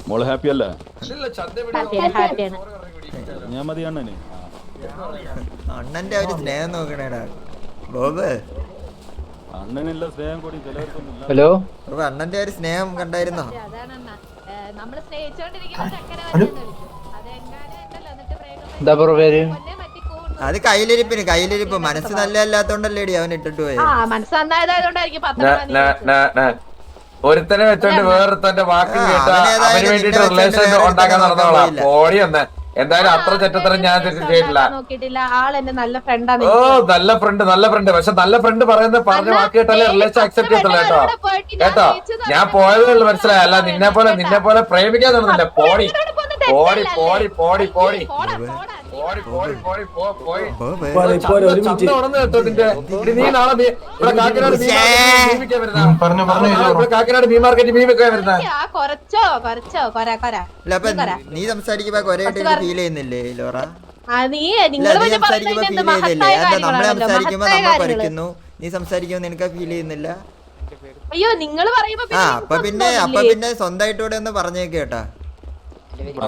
മോള് ഹാപ്പി അല്ലേ? ഞാൻ മതി അണ്ണന്. അണ്ണന്റെ ഒരു സ്നേഹം നോക്കണേടാ ബോബ്. അണ്ണനില്ല സ്നേഹം കൂടി ചിലവർക്കൊന്നുമില്ല. ഹലോ അണ്ണന്റെ ഒരു സ്നേഹം കണ്ടായിരുന്നോ? എന്താ പേര്? അത് കയ്യിലിരിപ്പ് മനസ്സ് നല്ലതല്ലാത്തോണ്ടല്ലേടി അവൻ ഇട്ടിട്ട് പോയത്. ഒരുത്തനെ വെച്ചോണ്ട് വേറൊരുത്തന്റെ വാക്ക് കേട്ട അവന് വേണ്ടിട്ട് റിലേഷൻ ഉണ്ടാക്കാൻ നടന്നോളാം. പോടി ഒന്ന് എന്തായാലും അത്ര ചെറ്റത്തരം ഞാൻ ചെയ്തിട്ടില്ല. ഓ നല്ല ഫ്രണ്ട് പക്ഷെ നല്ല ഫ്രണ്ട് പറഞ്ഞ വാക്ക് കേട്ടാലേ റിലേഷൻ അക്സെപ്റ്റ് ചെയ്യത്തുള്ളൂ കേട്ടോ. ഞാൻ പോയതേ ഉള്ളു മനസ്സിലായി. അല്ല നിന്നെ പോലെ പ്രേമിക്കാൻ തോന്നുന്നില്ല. പോടി പോടി പോടി പോടി പോടി കാക്കനാട് മീൻ മാർക്കറ്റ് മീൻ വെക്കാൻ വരുന്ന. നീ സംസാരിക്കുമ്പോ കൊറേയായിട്ട് ഫീൽ ചെയ്യുന്നില്ലേ ലോറ? നീ സംസാരിക്കുമ്പോ ഫീൽ ചെയ്യുന്നില്ലേ? എന്താ നമ്മളെ സംസാരിക്കുമ്പോ നമ്മൾ കുറയ്ക്കുന്നു, നീ സംസാരിക്കുമ്പോ നിനക്ക് ഫീൽ ചെയ്യുന്നില്ല? അയ്യോ നിങ്ങൾ അപ്പൊ പിന്നെ സ്വന്തമായിട്ടൂടെ ഒന്ന് പറഞ്ഞേക്ക് കേട്ടാ. എനിക്ക്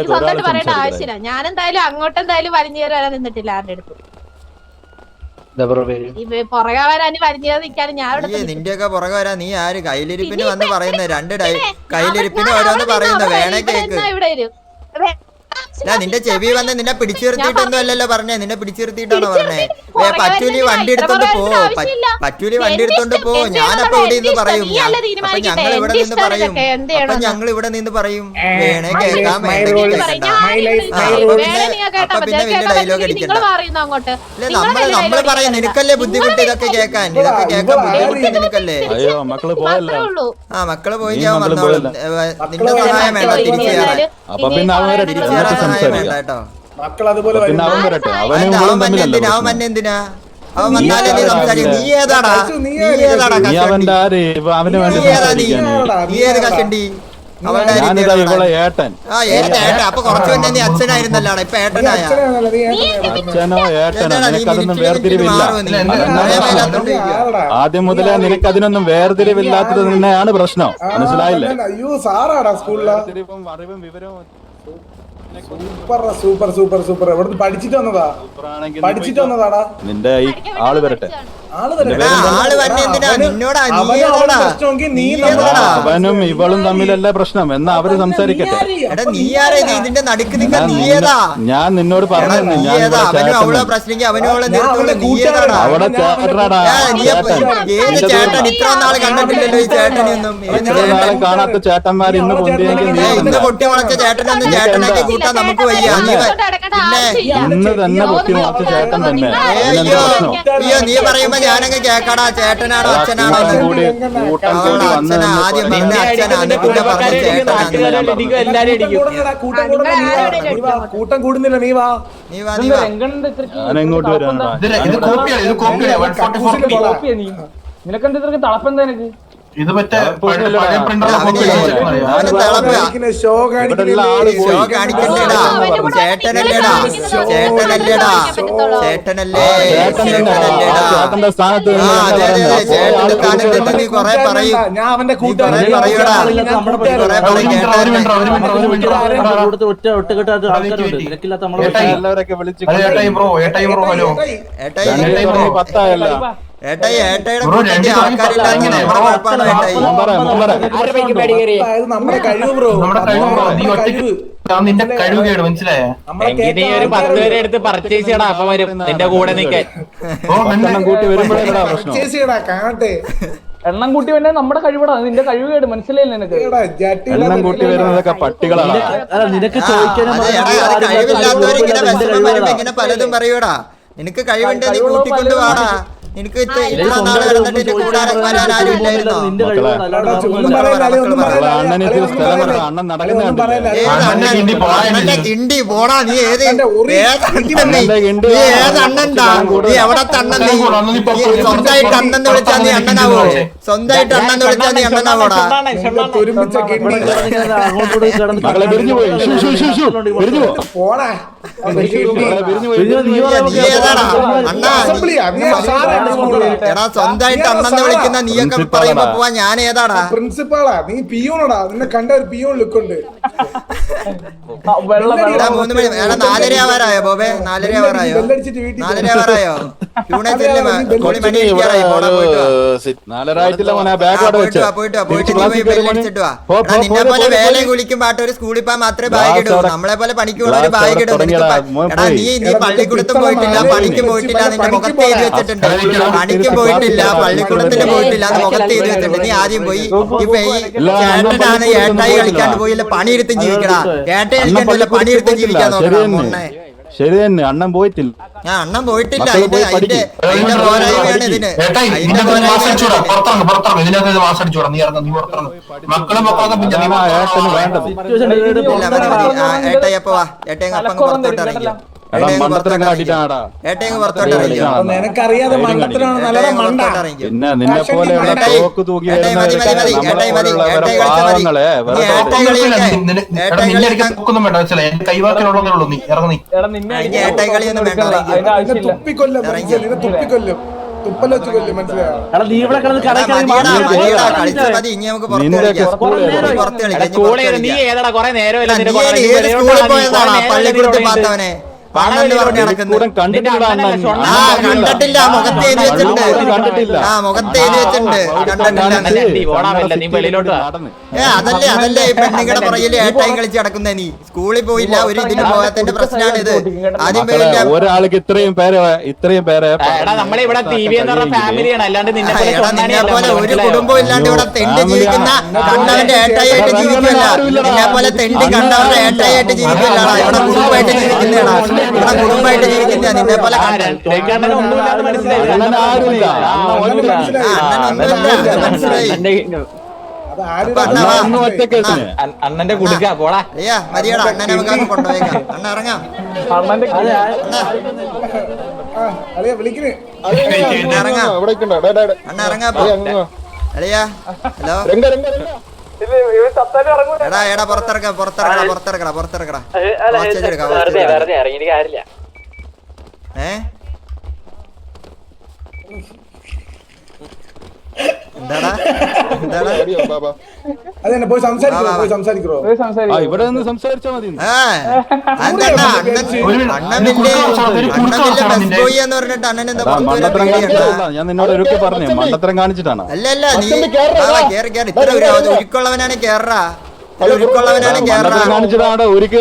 സ്വന്തമായിട്ട് പറയേണ്ട ആവശ്യമില്ല. ഞാൻ എന്തായാലും അങ്ങോട്ട് എന്തായാലും വലിഞ്ഞു കയറാൻ നിന്നിട്ടില്ല ആരുടെ അടുത്ത്. പുറകെ വരാനും വലിഞ്ഞു നിൽക്കാനും ഞാൻ നിന്റെയൊക്കെ പുറകെ വരാ. നീ ആര് കയ്യിലിരിപ്പിന് വന്ന് പറയുന്നത്? കയ്യിലിരിപ്പിന് ഓരോന്ന് പറയുന്നു. വേണേ കേക്ക്. നിന്റെ ചെവി വന്ന് നിന്നെ പിടിച്ചു നിർത്തിയിട്ടൊന്നും അല്ലല്ലോ പറഞ്ഞേ. നിന്നെ പിടിച്ചു നിർത്തിയിട്ടാണോ പറഞ്ഞേ? പറ്റൂലി വണ്ടി എടുത്തോണ്ട് പോ, പറ്റൂലി വണ്ടി എടുത്തോണ്ട് പോ. ഞാനപ്പോ ഇവിടെ നിന്ന് പറയും, അപ്പൊ ഞങ്ങൾ ഇവിടെ നിന്ന് പറയും, അപ്പൊ ഞങ്ങൾ ഇവിടെ നിന്ന് പറയും വേണേ കേൾക്കാം വേണ്ടെങ്കിൽ കേൾക്കണ്ട. അപ്പൊ പിന്നെ വലിയ ഡയലോഗ് അടിക്കണ്ട. നമ്മള് പറയും നിനക്കല്ലേ ബുദ്ധിമുട്ട് ഇതൊക്കെ കേൾക്കാൻ ബുദ്ധിമുട്ട് നിനക്കല്ലേ. മക്കള് പോയി ഞാൻ വന്നോളും. നിന്റെ സഹായം വേണ്ട തിരിച്ചു കയറാൻ. അവൻ വന്നാലേ നീ സംസാരിക്കും. നീ ഏതാടാ? നീ ഏത് കഷണ്ടി? ഏട്ടൻ. അപ്പൊ കുറച്ചു മുന്നേ നീ അച്ഛനായിരുന്നല്ലോ, ഇപ്പൊ ഏട്ടനായ. അച്ഛനോ ഏട്ടനോ നിനക്കതൊന്നും വേർതിരിവില്ല. ആദ്യം മുതലേ നിനക്കതിനൊന്നും വേർതിരിവില്ലാത്തത് തന്നെയാണ് പ്രശ്നം. മനസ്സിലായില്ലേ? അറിവും വിവരവും നിന്റെ ഈ ആള് വരട്ടെ. അവനും ഇവളും തമ്മിലല്ല പ്രശ്നം എന്നാ അവര് സംസാരിക്കട്ടെ. ഞാൻ നിന്നോട് പറഞ്ഞു അവിടെ ചേട്ടനാടാ. ഇത്രയും നാളെ കാണാത്ത ചേട്ടന്മാർ ഇന്ന് പൊന്തിയെങ്കിൽ ഇന്ന് തന്നെ പൊട്ടി മുളച്ച ചേട്ടൻ തന്നെ. നീ പറയുമ്പോ ഞാനങ്ങ് കേക്കടാ. ചേട്ടനാണോ അച്ഛനാണോ? കൂട്ടം കൂടി വന്ന് കൂട്ടം കൂടുന്നില്ല. നീ വാ ഞാനെങ്ങോട്ട് വരാം? നിനക്കെന്താ ഇത്രക്ക് തളപ്പെന്താ? നിനക്ക് ഇത് മറ്റേ ഷോ കാണിക്കല്ലേടാ. ചേട്ടനല്ലേടാ, ചേട്ടനല്ലേടാ, ചേട്ടനല്ലേ, ചേട്ടനല്ലേടാ. ചേട്ടന്റെ സ്ഥാനത്ത് നീ കൊറേ പറയും. ഞാൻ അവന്റെ കൂട്ടുകാരൻ പറയൂടാ. എല്ലാവരൊക്കെ വിളിച്ചു നമ്മുടെ കഴിവ് ബ്രോ, നിന്റെ കഴിവുകേട് മനസ്സിലായേ. ഒരു 10 പേരെ എടുത്ത് പർച്ചേസ് ചെയ്യണം. അപ്പൊ വരും നിന്റെ കൂടെ നിൽക്കാൻ. കൂട്ടി വരുമ്പോഴാ കാണട്ടെ. എണ്ണം കൂട്ടി വേണ്ട നമ്മുടെ കഴിവിടാ. നിന്റെ കഴിവുകേട് മനസ്സിലായില്ല നിനക്ക്. എണ്ണം കൂട്ടി വരുന്നതൊക്കെ പട്ടികളാണ്. നിനക്ക് ചോദിക്കാനും പലതും പറയൂടാ. നിനക്ക് കഴിവുണ്ട്, നീ കൂട്ടിക്കൊണ്ട് വാടാ. നിനക്ക് ഇത്ര നാളെ കിടന്നിട്ട് കൂടാൻ വരാൻ ആരും ഇല്ലായിരുന്നോ? കിണ്ടി പോടാ. നീ ഏത് അണ്ണൻടാ? നീ എവിടെ തണ്ണൻ? നീ സ്വന്തമായിട്ട് അണ്ണെന്ന് വിളിച്ചാ നീ അണ്ണനാവോ? സ്വന്തമായിട്ട് അണ്ണൻ വിളിച്ചാൽ നീ അണ്ണനാ പോടാ. ഒരുമിച്ച കിണ്ടി മക്കളെ പിരിഞ്ഞു പോയി പിരിഞ്ഞു പോ പോണേ നീ ഏതാടാ അണ്ണാ? എടാ സ്വന്തമായിട്ട് അണ്ണെന്ന് വിളിക്കുന്ന നീയൊക്കെ പറയുമ്പോ പോവാ ഞാൻ ഏതാടാ? പ്രിൻസിപ്പാളാ നീ പിയൂണടാ, നിന്നെ കണ്ട ഒരു പിയൂൺ ലുക്ക് ഉണ്ട്. എടാ 3 മണി എടാ 4:30 ആവാറായോ ബോബേ? 4:30 ആവാറായോ? ബെല്ലടിച്ചിട്ട് വീട്ടിൽ 4:30 ആവാറായോ? ട്യൂണേ ചെല്ല് കോളി മണി ഇരിക്കാറായി. പോടാ പോയിട്ട് വാ. നാലരായിട്ടില്ല മോനെ ബാഗ് അവിടെ വെച്ച് പോയിട്ട് നീ പോയി ബെല്ലടിച്ചിട്ട് വാ. എടാ നിന്നെ പോലെ വേലയും കുളിക്കും പാട്ട് ഒരു സ്കൂളിൽ പോകാൻ മാത്രമേ ബാഗ് ഇടൂ. നമ്മളെ പോലെ പണിക്ക് പോകുന്ന ഒരു ബാഗ് ഇടും. എടാ നീ പള്ളിക്കൂടത്തും പോയിട്ടില്ല, പണിക്കും പോയിട്ടില്ല, നിന്റെ മുഖത്ത് എഴുതി വെച്ചിട്ടുണ്ട്. പണിക്കും പോയിട്ടില്ല, പള്ളിക്കൂടത്തിന് പോയിട്ടില്ല എന്ന് മുഖത്ത് എഴുതി വെച്ചിട്ടുണ്ട്. നീ ആദ്യം പോയി ചേട്ടനാണ് ഏട്ടായി കളിക്കാണ്ട് പോയില്ല, പണിയെടുത്തും ജീവിക്കടാ. ഏട്ടായി കളിക്കാണ്ടില്ല, പണിയെടുത്തും ജീവിക്കാൻ നോക്കണം. ശരി തന്നെ അണ്ണൻ പോയിട്ടില്ല. അണ്ണൻ പോയിട്ടില്ല. അതിന്റെ പോരായ്മയാണ് ഇതിന്. അതിന്റെ ഏട്ടന് വേണ്ടത് ഏട്ടയപ്പോ വാ. ഏട്ടയങ്ങ് അപ്പം പുറത്തോട്ട് ഇറങ്ങിയോ? ഏട്ടയങ്ങ് പുറത്തോട്ട് ഇറങ്ങിയോ? നിനക്കറിയാതെ മണ്ടത്തിലാണ് നല്ല മണ്ട. പിന്നെ നിന്നെ പോലെ തോക്ക് തൂക്കി ഏട്ടായികളിയൊന്നും വേണ്ട. തുപ്പിക്കൊല്ലും തുപ്പിക്കൊല്ലും തുപ്പൽ വെച്ച് കൊല്ലും, മനസ്സിലായോ? മതി. ഇനി നമുക്ക് പുറത്ത് കളിക്കാം. നീ ഏതാടാ കൊറേ നേരം സ്കൂളിൽ പോയതാണോ പള്ളിക്കൂടത്തിൽ പാത്തവനെ? കണ്ടിട്ടില്ല. മുഖത്ത് എഴുതി വെച്ചിട്ടുണ്ട്. മുഖത്ത് എഴുതി വെച്ചിട്ടുണ്ട്. അതല്ലേ ഈ പെണ്ണുങ്ങളുടെ പുറകില് ഏട്ടായി കളിച്ച് നടക്കുന്ന നീ. സ്കൂളിൽ പോയില്ല, ഒരു ഇതിന് പോകാത്തതിന്റെ പ്രശ്നമാണ് ഇത്. ആദ്യം പോയില്ല. ഒരാൾക്ക് ഇത്രയും പേരെ നമ്മളിവിടെ ഫാമിലിയാണ്, അല്ലാണ്ട് നിന്നെ പോലെ ഒരു കുടുംബം ഇല്ലാണ്ട് ഇവിടെ തെണ്ടി ജീവിക്കുന്ന കണ്ടവന്റെ ഏട്ടായിട്ട് ജീവിക്കില്ല. നിന്നെ പോലെ തെണ്ടി കണ്ടവരുടെ ഏട്ടായിട്ട് ജീവിക്കില്ല. ഇവിടെ കുടുംബമായിട്ട് ജീവിക്കുന്നതാണ്. ഇവിടെ കുടുംബമായിട്ട് ജീവിക്കുന്ന നിന്നെ പോലെ മനസ്സിലായി. അണ്ണന്റെ കുടുക്ക പോടാ. മതിയടാ അണ്ണനെ നമുക്ക് കൊണ്ടുപോയേക്കാം. അണ്ണ ഇറങ്ങാം. വിളിക്കുന്നേ ഇറങ്ങാം. അണ്ണ ഇറങ്ങാ. അളിയാ ഹലോ. എടാ പുറത്തിറക്കടാ. എന്താടാ അതെ പോയി സംസാരിക്കോ. ഇവിടെ നിന്ന് സംസാരിച്ചാ മതി. ഞാൻ നിന്നോട് ഒരിക്കൽ പറഞ്ഞു മണ്ടത്തരം കാണിച്ചിട്ടാണ്. അല്ലല്ല നീ ഇത്ര ഒരുക്കുള്ളവനാണ് കേറാ. ഉരുക്കുള്ളവനാണ് കേറാ. ഉരുക്ക്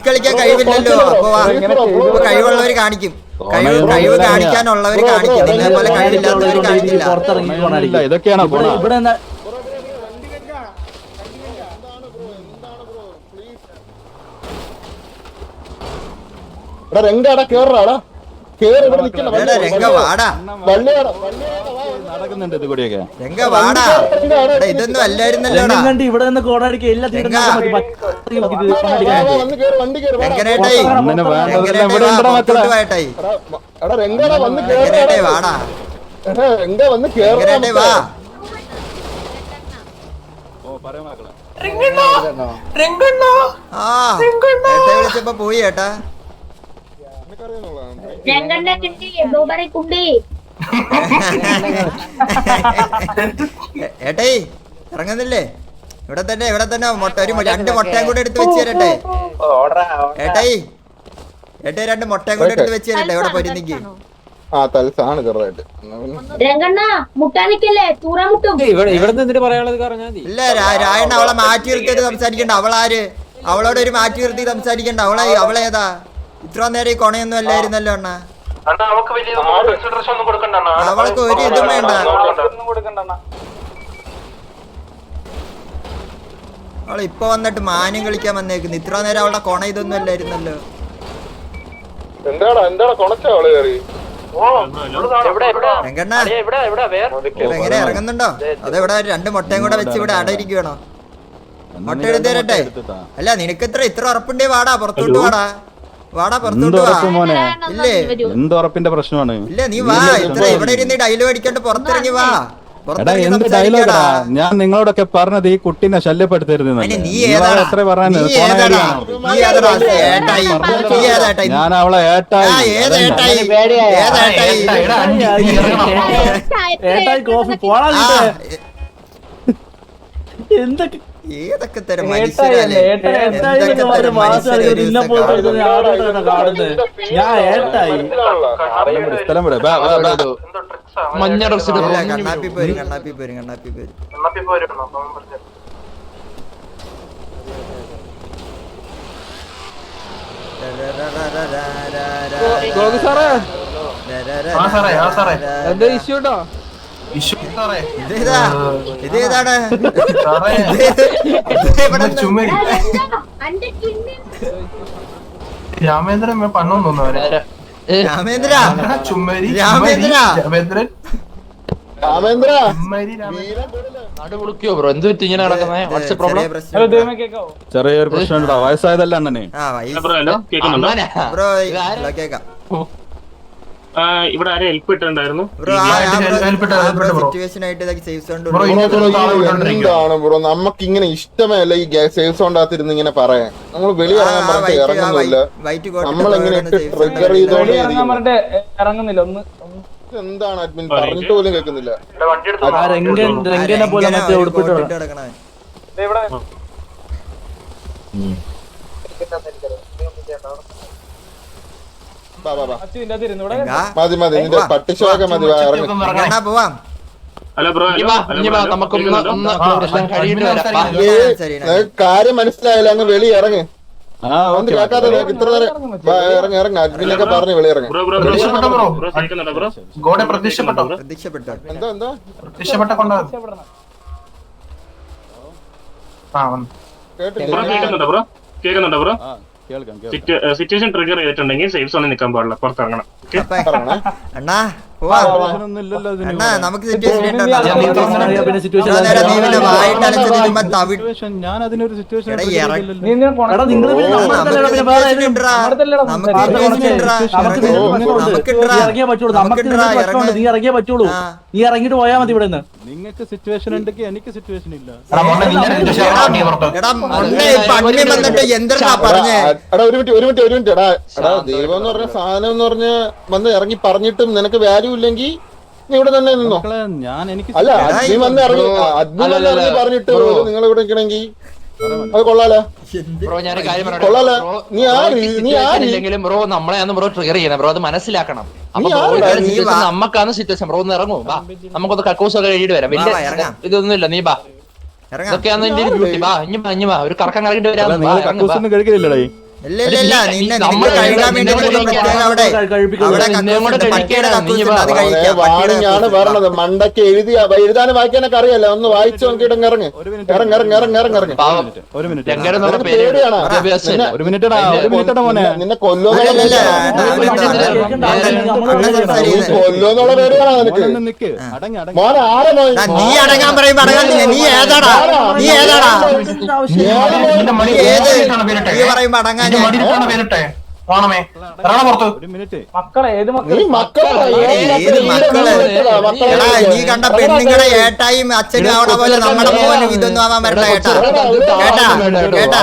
കാണിക്കാൻ കഴിവില്ലല്ലോ. അപ്പൊ കഴിവുള്ളവര് കാണിക്കും. കഴിവ് കാണിക്കാനുള്ളവര് കാണിക്കും. നിന്നെ പോലെ കഴിവില്ലാത്തവര് കാണിക്കില്ല. ഇതൊക്കെയാണോ നടക്കുന്നുണ്ട് ഇത് കൂടിയൊക്കെ. ഇതൊന്നും അല്ലായിരുന്നല്ലോ. വിളിച്ചപ്പോ പോയി ഏട്ടാ. ഏട്ടേ ഇറങ്ങുന്നില്ലേ? ഇവിടെ തന്നെ ഒരു 2 മുട്ടയും കൂടെ എടുത്ത് വെച്ച് തരട്ടെ. ഏട്ടായി 2 മുട്ടയും കൂടെ എടുത്ത് വെച്ച് തരട്ടെ. എവിടെ പോയിരുന്നെങ്കി ഇല്ല രായണ്ണ അവളെ മാറ്റി നിർത്തിയിട്ട് സംസാരിക്കണ്ട. അവളാര്? അവളോട് ഒരു മാറ്റി നിർത്തി സംസാരിക്കണ്ട. അവളേതാ? ഇത്ര നേരം ഈ കൊണയൊന്നും അല്ലായിരുന്നല്ലോ അണ്ണ. അവൾക്ക് ഒരു ഇതും വേണ്ട. അവൾ ഇപ്പൊ വന്നിട്ട് മാന്യം കളിക്കാൻ വന്നേക്കുന്നു. ഇത്ര നേരം അവളുടെ കൊണ ഇതൊന്നും അല്ലായിരുന്നല്ലോ. എങ്ങനെ ഇറങ്ങുന്നുണ്ടോ? അതെവിടെ 2 മുട്ടയും കൂടെ വെച്ച് ഇവിടെ അടയിരിക്കണോ? മുട്ട എടുത്ത് തരട്ടെ. അല്ല നിനക്ക് ഇത്ര ഉറപ്പുണ്ടേ വാടാ, പുറത്തോട്ട് വാടാ. വാടാ എന്ത് പുറത്തോട്ട് വാ. ഉറപ്പ് മോനെ? ഇല്ലേ എന്ത് ഉറപ്പിന്റെ പ്രശ്നമാണ്? ഇല്ല നീ വാ. ഇത്ര ഇവിടെ ഇരുന്ന് ഡയലോഗ് അടിക്കാണ്ട് പുറത്തിറങ്ങി വാ. എടാ പുറത്തിറങ്ങി എന്ത് സംസാരിക്കടാ. ഡയലോഗാ? ഞാൻ നിങ്ങളോടൊക്കെ പറഞ്ഞത് ഈ കുട്ടീനെ ശല്യപ്പെടുത്തരുത് അനി നീ ഏതാടാ? എത്ര പറഞ്ഞത്? നീ ഏതാടാ? നീ ഏതാടാ? ഏട്ടായി. നീ ഏതാട്ടായി? ഞാൻ അവളെ ഏട്ടായി. ഏത് ഏട്ടായി? ഏത് ഏട്ടായി? എന്തൊക്കെ ഏതൊക്കെ തരം മനുഷ്യരല്ലേ? എന്തൊക്കെ തരം മനുഷ്യരല്ലേ? ഞാൻ ഏട്ടായി സ്ഥലം വിട്. ബാ, ബാ, ബാ. മഞ്ഞ ഡ്രസ് ഇല്ല, കണ്ണാപ്പി പോരും, കണ്ണാപ്പി പോരും, കണ്ണാപ്പി പോരും. ഇതേതാ? ഇതേതാണ്? രാമേന്ദ്രൻ പണ്ണോന്ന് തോന്നുന്നു രാമേന്ദ്ര ചുമ്മരി രാമേന്ദ്ര രാമേന്ദ്ര നാട് വിളിക്കോ ബ്രോ? എന്ത് പറ്റി ഇങ്ങനെ നടക്കുന്നേ? വാട്സ് പ്രോബ്ലം? ചെറിയൊരു പ്രശ്നമുണ്ടോ? വയസ്സായതല്ല അണ്ണനെ. ബ്രോ കേക്കാം ഇവിടെ ആരെ ഹെൽപ്പ് ഇട്ടുണ്ടായിരുന്നു? ബ്രോ സിറ്റുവേഷൻ ആയിട്ട് സേഫ് സോൺ എന്താണ് ബ്രോ നമുക്ക് ഇങ്ങനെ ഇഷ്ടമല്ല ഈ സേഫ് സോണ്ടാത്തിരുന്ന് ഇങ്ങനെ പറയാൻ. നമ്മൾ വെളിയിറങ്ങാൻ പറഞ്ഞിട്ട് ഇറങ്ങുന്നില്ല. നമ്മളെങ്ങനെ ട്രിഗർ ചെയ്തോണ്ട് ഇറങ്ങുന്നില്ല. ഒന്ന് എന്താണ് അഡ്മിൻ പറഞ്ഞിട്ട് പോലും കേൾക്കുന്നില്ല. മതി മതി നിന്റെ പട്ടിശോക മതി. പോവാം. ഹലോ ബ്രോ, കാര്യം മനസ്സിലായില്ല. അങ്ങ് വെളി ഇറങ്ങ്. കേൾക്കാതെ ഇത്ര നേരം ഇറങ്ങി ഇറങ്ങി അഡ്മിനൊക്കെ പറഞ്ഞ് വെളി ഇറങ്ങി. പ്രതീക്ഷപ്പെട്ടോ എന്താ എന്താ കേൾക്കുന്നുണ്ടോ ബ്രോ? കേൾക്കുന്നുണ്ടോ ബ്രോ? കേൾക്കാം. സിറ്റുവേഷൻ ട്രിഗർ ചെയ്തിട്ടുണ്ടെങ്കിൽ സേഫ് സോണിൽ നിൽക്കാൻ പാടില്ല, പുറത്തിറങ്ങണം. അണ്ണാ പോവാം. അണ്ണാ നമുക്ക് സിറ്റുവേഷൻ ഞാൻ അതിനൊരു സിറ്റുവേഷൻ നീ ഇറങ്ങിയേ പറ്റുള്ളൂ. നീ ഇറങ്ങിട്ട് പോയാ മതി ഇവിടെ നിന്ന്. നിങ്ങൾക്ക് സിറ്റുവേഷൻ ഉണ്ടെങ്കിൽ എനിക്ക് സിറ്റുവേഷൻ ഇല്ല. എന്താ പറഞ്ഞേ? എടാ ഒരു മിനിറ്റ് എടാ ദൈവം എന്ന് പറഞ്ഞ സാധനം എന്ന് പറഞ്ഞ വന്ന് ഇറങ്ങി പറഞ്ഞിട്ടും നിനക്ക് വാല്യൂ ഇല്ലെങ്കിൽ നീ ഇവിടെ തന്നെ നിന്നോ. ഞാൻ എനിക്ക് അല്ല അഡ്മിൻ വന്ന് ഇറങ്ങി പറഞ്ഞിട്ട് നിങ്ങൾ ഇവിടെ നിൽക്കണമെങ്കിൽ അത് കൊള്ളാലോ. ബ്രോ ഞാനൊരു കാര്യം കൊള്ളാലോ. നീ ഇല്ലെങ്കിലും ബ്രോ നമ്മളെയാണ് ബ്രോ ട്രിഗർ ചെയ്യുന്നത്. ബ്രോ അത് മനസ്സിലാക്കണം. അപ്പൊ നമുക്കാണ് സിറ്റുവേഷൻ. ബ്രോ ഒന്ന് ഇറങ്ങും. വാ നമുക്കൊന്ന് കക്കൂസൊക്കെ എഴുതി വരാം. വലിയ ഇതൊന്നുമില്ല. നീ ബാ. ഇതൊക്കെയാണ് എന്റെ ഒരു ഡ്യൂട്ടി. വാ ഇഞ്ഞി വാ ഒരു കറക്കം കറങ്ങിട്ട് വരാം. കഴിക്കില്ലല്ലേ? വാണിങ്ങാണ് പറഞ്ഞത്. മണ്ടയ്ക്ക് എഴുതാനും വായിക്കാനൊക്കെ അറിയാലോ. ഒന്ന് വായിച്ചു നോക്കിയിട്ട് ഇറങ്ങ്. നിന്നെ കൊല്ലോന്നുള്ള പേടിയാണോ നിനക്ക്? മോനെ ആരെ നീ അടങ്ങാൻ പറയുമ്പോ അടങ്ങാൻ. നീ ഏതാടാ? നീ ഏതാടാ? നീ പറയുമ്പോ അടങ്ങാൻ. ഒരു മിനിറ്റ്. നീ കണ്ട പെണ്ണുങ്ങളെ ഏട്ടായും അച്ഛനും അവിടെ പോലെ നമ്മുടെ മോനും ഇതൊന്നും ആവാൻ വരണ്ട. കേട്ടാ കേട്ടാ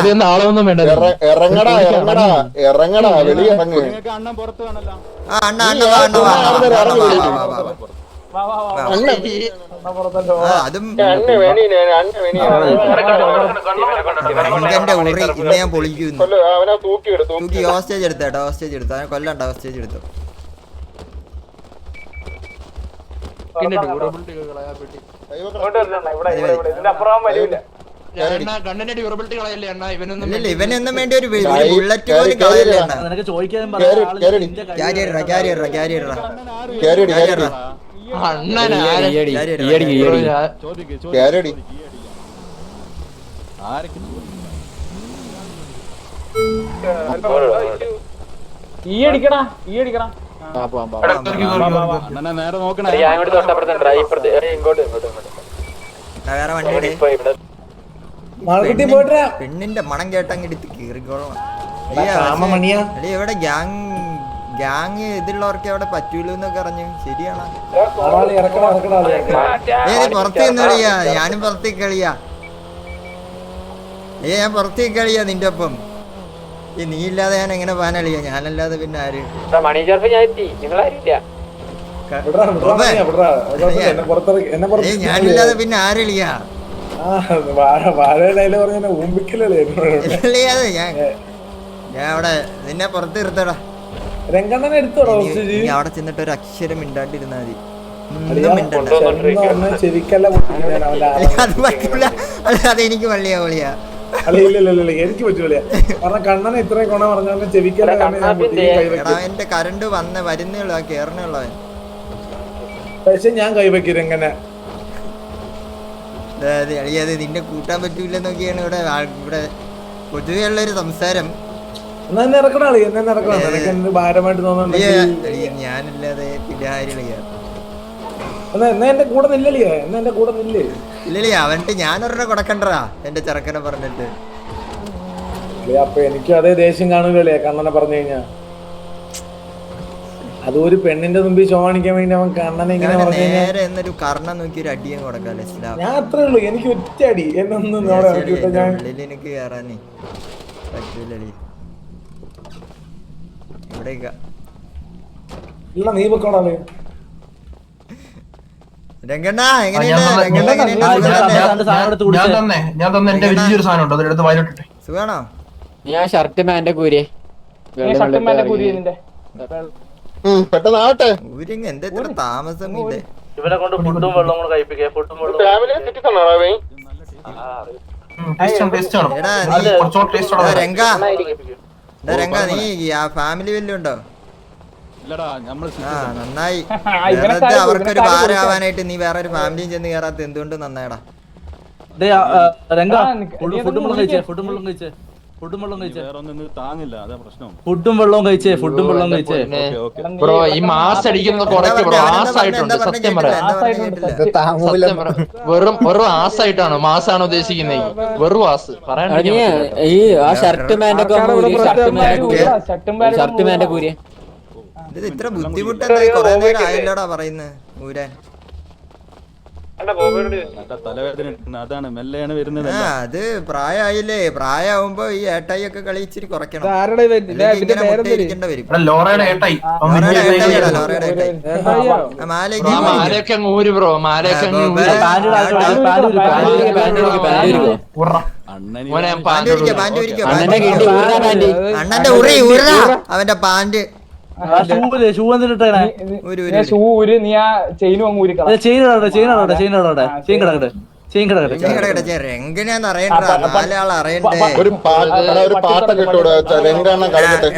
ഇറങ്ങടാ വെളി ഇറങ്ങ്. അണ്ണൻ പുറത്ത് കാണല്ലോ. ആ അണ്ണ അണ്ണ വാ അണ്ണ വാ അതും എന്റെ ഉറി ഇന്ന് ഞാൻ പൊളിക്കുന്നു. തൂക്കി ഹോസ്റ്റേജ് എടുത്തേട്ടോ. ഹോസ്റ്റേജ് എടുത്തു. അവനെ കൊല്ലണ്ട. ഹോസ്റ്റേജ് എടുത്തു. ഇല്ല ഇവനൊന്നും വേണ്ടി ഒരു ബുള്ളറ്റ് പോലും കളയല്ലേ. നേരെ നോക്കണേ. വേറെ വണ്ടി പെണ്ണിന്റെ മണം കേട്ടങ്ങിട്ട് കീറിക്കോളാം. എടീ ഇവിടെ ഗ്യാങ് ഇതുള്ളവർക്ക് അവിടെ പറ്റൂല എന്നൊക്കെ പറഞ്ഞു. ശരിയാണോ? പുറത്ത് നിന്ന് കളിയാ, ഞാനും പുറത്തേക്ക് കളിയാ. ഞാൻ പുറത്തേക്ക് കളിയാ നിന്റെ ഒപ്പം. നീ ഇല്ലാതെ ഞാൻ എങ്ങനെ പോകാനളിയാ? ഞാനല്ലാതെ പിന്നെ ആര്? ഞാനില്ലാതെ പിന്നെ ആരളിയാ? ഞാൻ അവിടെ നിന്നെ പുറത്ത് നിർത്തടാ. അവിടെ ചെന്നിട്ട് ഒരു അക്ഷരം മിണ്ടാണ്ടിരുന്നാ മതി. അത് പറ്റൂല. അതെനിക്ക് വള്ളിയാ പൊളിയാ. എനിക്ക് പറ്റൂല. കാരണം കണ്ണനെ ഇത്രയും ഗുണം പറഞ്ഞാലും ചെവിക്കല്ല. എന്റെ കറണ്ട് വരുന്നേ ഉള്ളു, കേറണേ ഉള്ളവൻ. പക്ഷെ ഞാൻ കൈവയ്ക്കും എങ്ങനെ അളിയത് നിന്നെ കൂട്ടാൻ പറ്റൂലെന്നൊക്കെയാണ് ഇവിടെ പൊതുവെ ഉള്ളൊരു സംസാരം. എന്നെ ഇറക്കണ എന്നെ ഇറക്കണം ഭാരമായിട്ട് തോന്നുന്നുണ്ട്. ഞാനില്ലാതെ പിന്നെ ആരിളിയാ? എന്നാ എന്റെ കൂടെ നില്ലല്ലേ? എന്നാ എന്റെ കൂടെ നില്ലേ? ഇല്ലല്ലേ അവൻട്ട് ഞാനൊരെണ്ണം കൊടുക്കണ്ടടാ എന്റെ ചെറുക്കനെ പറഞ്ഞിട്ട്. അപ്പൊ എനിക്ക് അതേ ദേഷ്യം കാണൂലേ കണ്ണനെ പറഞ്ഞു കഴിഞ്ഞാ. അതൊരു പെണ്ണിന്റെ മുമ്പിൽ ചോണിക്കാൻ വേണ്ടി അവൻ കണ്ണനെ ഇങ്ങനെ നേരെ എന്നൊരു കർണം നോക്കി ഒരു അടിയും കൊടുക്കാല്ലേ. ഞാൻ അത്രേ ഉള്ളൂ, എനിക്ക് ഒറ്റ അടി എന്നൊന്നും എനിക്ക് കേറാനേ പറ്റൂലേ. ഇവിടേക്ക ഇല്ല, നീ പൊക്കോടാ. രംഗണ്ണ എങ്ങനെയുണ്ട്? സുഖാണോ? ഞാൻ ഷർട്ട് മാന്റെ കൂരിയെ പെട്ടെന്നാവട്ടെ. ഊരിങ് എന്താ ഇത്ര താമസം? ഇവനെ കൊണ്ട് ഫുഡും വെള്ളവും കൂടെ കഴിപ്പിക്കുക. ഫുഡും വെള്ളവും രംഗ നീ ഫാമിലി വല്ലതും ഉണ്ടോ? നന്നായി. അവർക്കൊരു ഭാരമാവാനായിട്ട് നീ വേറെ ഒരു ഫാമിലിയും ചെന്ന് കയറാത്ത എന്തുകൊണ്ട് നന്നായടാ. ഫുഡും വെള്ളം കഴിച്ചേ. ഫുഡും വെള്ളം കഴിച്ചേ. ഫുഡും വെള്ളം കഴിച്ചേ. ഫുഡും വെള്ളം കഴിച്ചേ. ഫുഡും വെള്ളം കഴിച്ചേ. ബ്രോ ഈ മാസ് അടിക്കുന്നത് കുറയ്ക്ക് ബ്രോ. ആസായിട്ടുണ്ട് സത്യം പറയാം. വെറും ആസായിട്ടാണ്. മാസാണ് ഉദ്ദേശിക്കുന്നത്. വെറും ആസ് പറയാൻ. ഈ ആ ഷർട്ട് മാന്റെ ഷർട്ട് മാന്റെ കൂരിയെ ഇത് ഇത്ര ബുദ്ധിമുട്ടെന്താ? കൊറേ നേരം ആയില്ലോടാ പറയുന്നത് ഊരാൻ. അതാണ് മെല്ലെയാണ് വരുന്നത്. അത് പ്രായമായില്ലേ? പ്രായമാകുമ്പോ ഈ ഏട്ടായി ഒക്കെ കളി ഇച്ചിരി കുറയ്ക്കണം. ഇരിക്കേണ്ട വരും. അണ്ണന്റെ ഉറി ഊരാ അവന്റെ പാന്റ്. രംഗനെന്ന് അറിയണ്ട, നാലാൾ അറിയണ്ടേ? ഒരു പാട്ടൊക്കെ ഇട്ടൂടെ രംഗാണ് കളിക്കട്ടെ.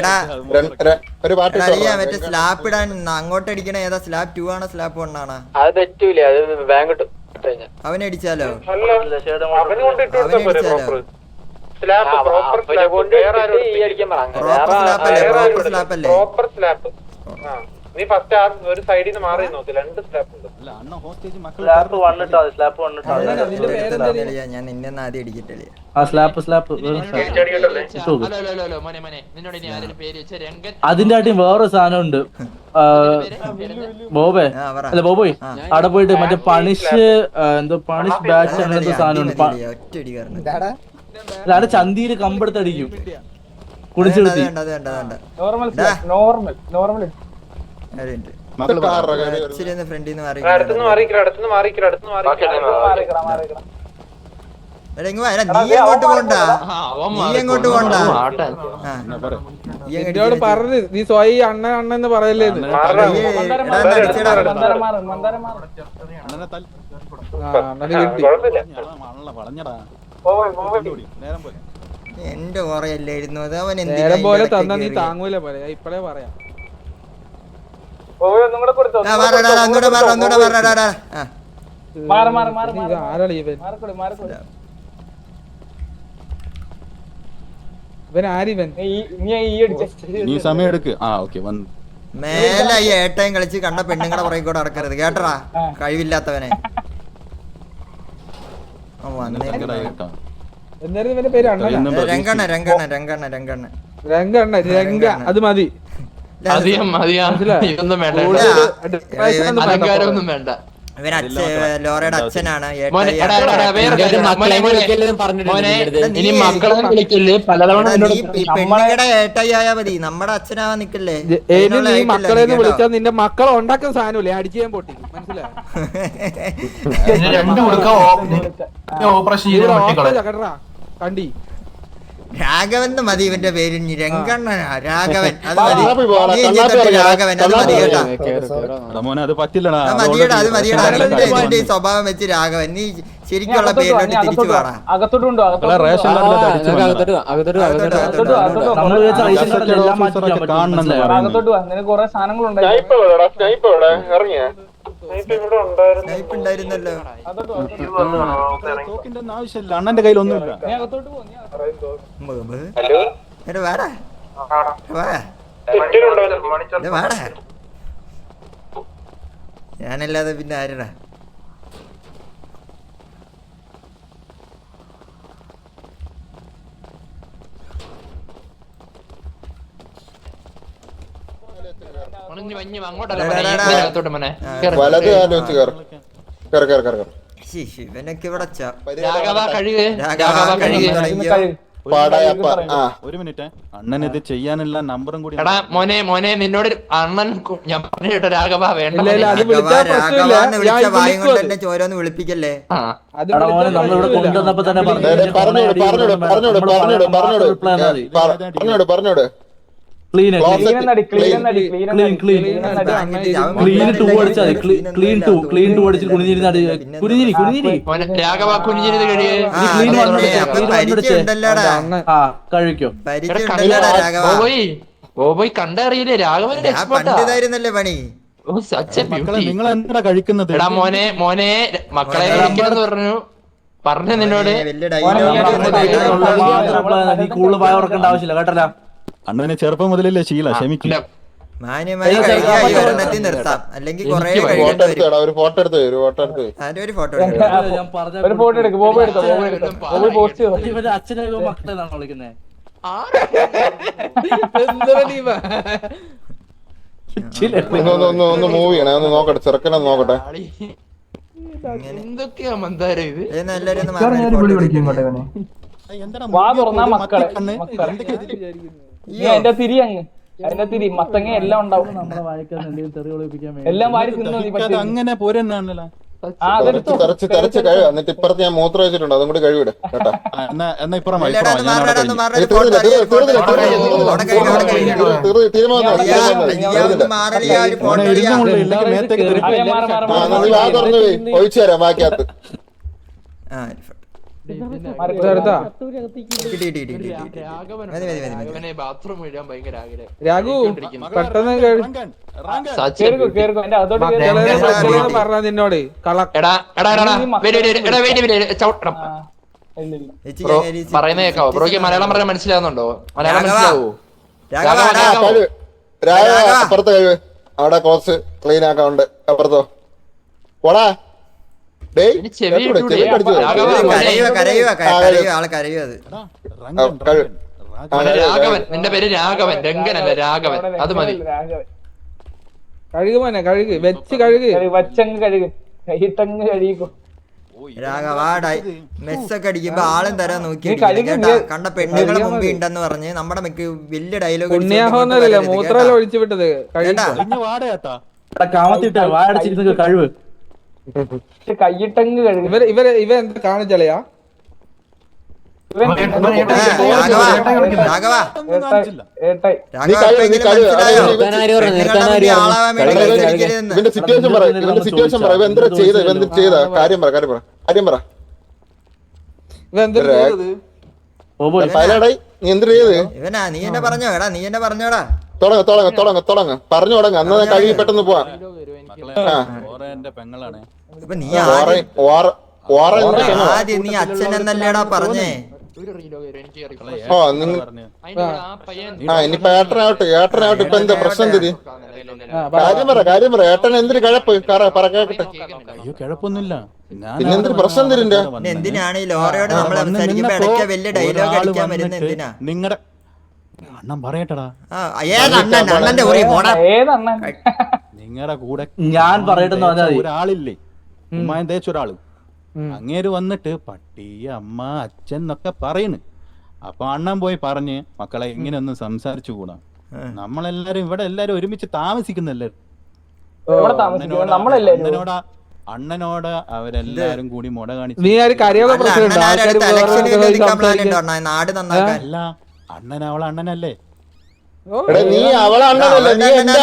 ഒരു പാട്ട് മറ്റേ സ്ലാപ്പ് ഇടാൻ അങ്ങോട്ട് അടിക്കണ ഏതാ? സ്ലാപ്പ് 2 ആണോ സ്ലാപ്പ് 1 ആണോ? അത് തെറ്റൂല. അത് ബാങ്ക് അവനടിച്ചാലോ? നീ ഫസ്റ്റ് ഒരു സൈഡിൽ നിന്ന് മാറി നോക്ക്. 2 സ്ലാപ്പ് ഉണ്ട്. ഞാൻ നിന്നെ ആദ്യം അടിക്കട്ടെ. അതിന്റെ ആട്ടി വേറൊരു സാധനം ഉണ്ട്. ബോബേ അല്ല ബോബോയ് അവിടെ പോയിട്ട് മറ്റേ പണിഷ് എന്തോ പണിഷ് ബാച്ച് അങ്ങനത്തെ സാധനം ഉണ്ട്. അവിടെ ചന്തിയില് കമ്പെടുത്തടിക്കും കുടിച്ചു നിർത്തി. ഫ്രണ്ടിന്ന് പറഞ്ഞു നീ സ്വയം അണ്ണന്ന് പറയല്ലേ? എന്റെ ഓറയല്ലായിരുന്നു അത്. അവൻ നേരം പോലെ തന്നാ നീ താങ്ങൂല പോലെ ഇപ്പഴേ പറയാം. മേലെ ഈ ഏട്ടയും കളിച്ച് കണ്ട പെണ്ണുങ്ങളെ പുറകെ കൂടെ നടക്കരുത് കേട്ടറാ, കഴിവില്ലാത്തവനെ. രംഗണ്ണ രംഗണ്ണ രംഗണ്ണ രംഗണ്ണ രംഗണ്ണ രംഗ രംഗ അത് മതി. അധികം ഇതൊന്നും വേണ്ട, അലങ്കാരമൊന്നും വേണ്ട. ഇവൻ ലോറയുടെ അച്ഛനാണ്. മോനെ ഇനി മക്കളെ വിളിക്കല്ലേ പലതവണ പെണ്ണുങ്ങളുടെ ഏട്ടായി ആയാ മതി, നമ്മുടെ അച്ഛനാവാൻ നിക്കല്ലേ. നീ മക്കളെ വിളിച്ചാൽ നിന്റെ മക്കളെ ഉണ്ടാക്കുന്ന സാധനമില്ലേ അടിച്ചു ചെയ്യാൻ പൊട്ടി, മനസ്സിലായോ? കണ്ടി രാഘവൻ മതി ഇവന്റെ പേര്. രംഗണ്ണനാ രാഘവൻ, അത് മതി. രാഘവൻ അത് മതി കേട്ടാ, അത് പറ്റില്ലടാ. മതിയടാ, അത് മതിയടാ. നിന്റെ ഈ സ്വഭാവം വെച്ച് രാഘവൻ, നീ ശരിക്കുള്ള പേരിലോട്ട് തിരിച്ചു പാടാ. ഉണ്ടായിരുന്നല്ലോ. ആവശ്യമില്ല, അണ്ണന്റെ കയ്യിലൊന്നുമില്ല. ഞാനല്ലാതെ പിന്നെ ആരടാ? വലത് ആലോചിച്ച് ഇവനൊക്കെ ഇവിടെ ഒരു മിനിറ്റ്, അണ്ണൻ ഇത് ചെയ്യാനുള്ള നമ്പറും കൂടി. എടാ മോനെ നിന്നോട് അണ്ണൻ ഞാൻ പറഞ്ഞിട്ടോ രാഘവ വേണ്ട, ചോരോന്ന് വിളിപ്പിക്കല്ലേ. പറഞ്ഞോട് ക്ലീൻ ടു അടിച്ച് കുനിഞ്ഞിരി രാഘവ കുനിഞ്ഞിരുന്ന് കഴിക്കോ. പോയി കണ്ടറിയില്ലേ രാഘവന്റെ പണ്ടിതായിരുന്നല്ലേ പണി. നിങ്ങൾ എന്താ കഴിക്കുന്നത്? എടാ മോനെ മക്കളെ വിളിക്കണമെന്ന് പറഞ്ഞു നിന്നോട്. കൂടുതൽ ഭയം ഉറക്കേണ്ട ആവശ്യമില്ല കേട്ടല്ല. അണ്ണനെ ചെറുപ്പം മുതലല്ലേ ശീല, ക്ഷമിക്കില്ല. മാന്യമായി നിർത്താം, അല്ലെങ്കിൽ കൊറേ ഒരു ഫോട്ടോ എടുത്ത് അച്ഛനെ മക്കളെന്നാണ് വിളിക്കുന്നത്. ഒന്ന് മൂവ് ചെയ്യണേ, ഒന്ന് നോക്കട്ടെ, ചെറുക്കനെ നോക്കട്ടെ. എന്തൊക്കെയാ മന്ദാര ഇത്? എന്റെ തിരി അങ്ങ് അതിന്റെ തിരി മത്തങ്ങ എല്ലാം ഉണ്ടാവും. എല്ലാം വാരി അങ്ങനെ പോരെന്നാണല്ലോ. തെരച്ച് കഴിവ്. എന്നിട്ട് ഇപ്പുറത്ത് ഞാൻ മൂത്രം വെച്ചിട്ടുണ്ട്, അതും കൂടി കഴിവിട് കേട്ടോ. എന്നാ ഇപ്പുറം ഒഴിച്ചു തരാം ബാക്കിയകത്ത്. ബാത്റൂം ഇടാൻ ഭയങ്കര ആഗ്രഹം. രാഘു പെട്ടെന്ന് പറഞ്ഞ നിന്നോട് പറയുന്ന കേക്കാവോ? ബ്രോയ്ക്ക് മലയാളം പറയാൻ മനസ്സിലാവുന്നുണ്ടോ? മലയാളം മനസ്സിലാവോ? അപ്പുറത്ത് കഴിവ്, അവിടെ ക്ലോസ് ക്ലീൻ ആക്കാണ്ട് അപ്പുറത്തോ പോടാ. രാഘവൻ, നിന്റെ പേര് രാഘവൻ, രംഗനല്ല രാഘവൻ, അത് മതി. കഴുകു മോനെ, കഴുകു വെച്ച് കഴുകു, വച്ചങ്ങ് കഴുകു, കൈയിട്ടങ്ങ് കഴുകിക്കോ. രാഘവാടായി മെസ്സൊക്കെ അടിക്കുമ്പോ ആളും തരാൻ നോക്കി കണ്ട പെണ്ണുങ്ങളെ മുമ്പിൽ ഉണ്ടെന്ന് പറഞ്ഞ് നമ്മുടെ മിക്ക വലിയ ഡയലോഗ് മൂത്രമല്ല ഒഴിച്ചു വിട്ടത്. കാമത്തിട്ട് വാടച്ചിരുന്ന കഴിവ് കൈയിട്ടങ്ങ് കഴുകു. ഇവ എന്താ കാണിച്ചളയാ? ഇവന്റെ സിറ്റുവേഷൻ പറ, ഇവന്റെ സിറ്റുവേഷൻ പറ. ഇവ എന്താ ചെയ്ത കാര്യം പറ. നീ എന്ത് ചെയ്ത്? ഇവനാ നീ എന്നെ പറഞ്ഞോടാ. തുടങ്ങ പറഞ്ഞു തുടങ്ങ. അന്ന് കഴുകി പെട്ടെന്ന് പോവാം. പെങ്ങളാണ്. ആദ്യം നീ അച്ഛൻ എന്നല്ലേടാ പറഞ്ഞേ. ഇനിയിപ്പൊ ഏട്ടനാവട്ടെ. ഇപ്പൊ എന്താ പ്രശ്നം തിരി? കാര്യം പറ. ഏട്ടൻ എന്തിന് കഴപ്പ് പറക്കട്ടെ. കിഴപ്പൊന്നുമില്ല. പിന്നെന്തിന് പ്രശ്നം തിരിന്റെ? എന്തിനാണ് ഈ ലോറയോട് നമ്മൾ സംസാരിക്കുമ്പോ ഇടയ്ക്ക് വലിയ ഡയലോഗ് അടിക്കാൻ വരുന്നത്? എന്തിനാ? നിങ്ങളുടെ അണ്ണൻ പറയട്ടടാ. അണ്ണന്റെ ഉറി പോടാ. ഏതണ്ണൻ? നിങ്ങളുടെ കൂടെ ഞാൻ പറയട്ടെന്ന് പറഞ്ഞാൽ മതി. ഒരാളില്ലേ, ഉമ്മാൻ തേച്ച ഒരാള്, അങ്ങേര് വന്നിട്ട് പട്ടി അമ്മ അച്ഛൻ എന്നൊക്കെ പറയണ്. അപ്പൊ അണ്ണൻ പോയി പറഞ്ഞ് മക്കളെ ഇങ്ങനെയൊന്നും സംസാരിച്ചു കൂടാ, നമ്മളെല്ലാരും ഇവിടെ എല്ലാരും ഒരുമിച്ച് താമസിക്കുന്നല്ലേ. അണ്ണനോട് അവരെല്ലാരും കൂടി മുട കാണിച്ചു. നീ ആര് കരയോഗ പ്രസിഡന്റ്? അല്ല, അണ്ണൻ അവളെ അണ്ണനല്ലേ. നീ അവളെ അണ്ണനല്ലേ, നീ എന്റെ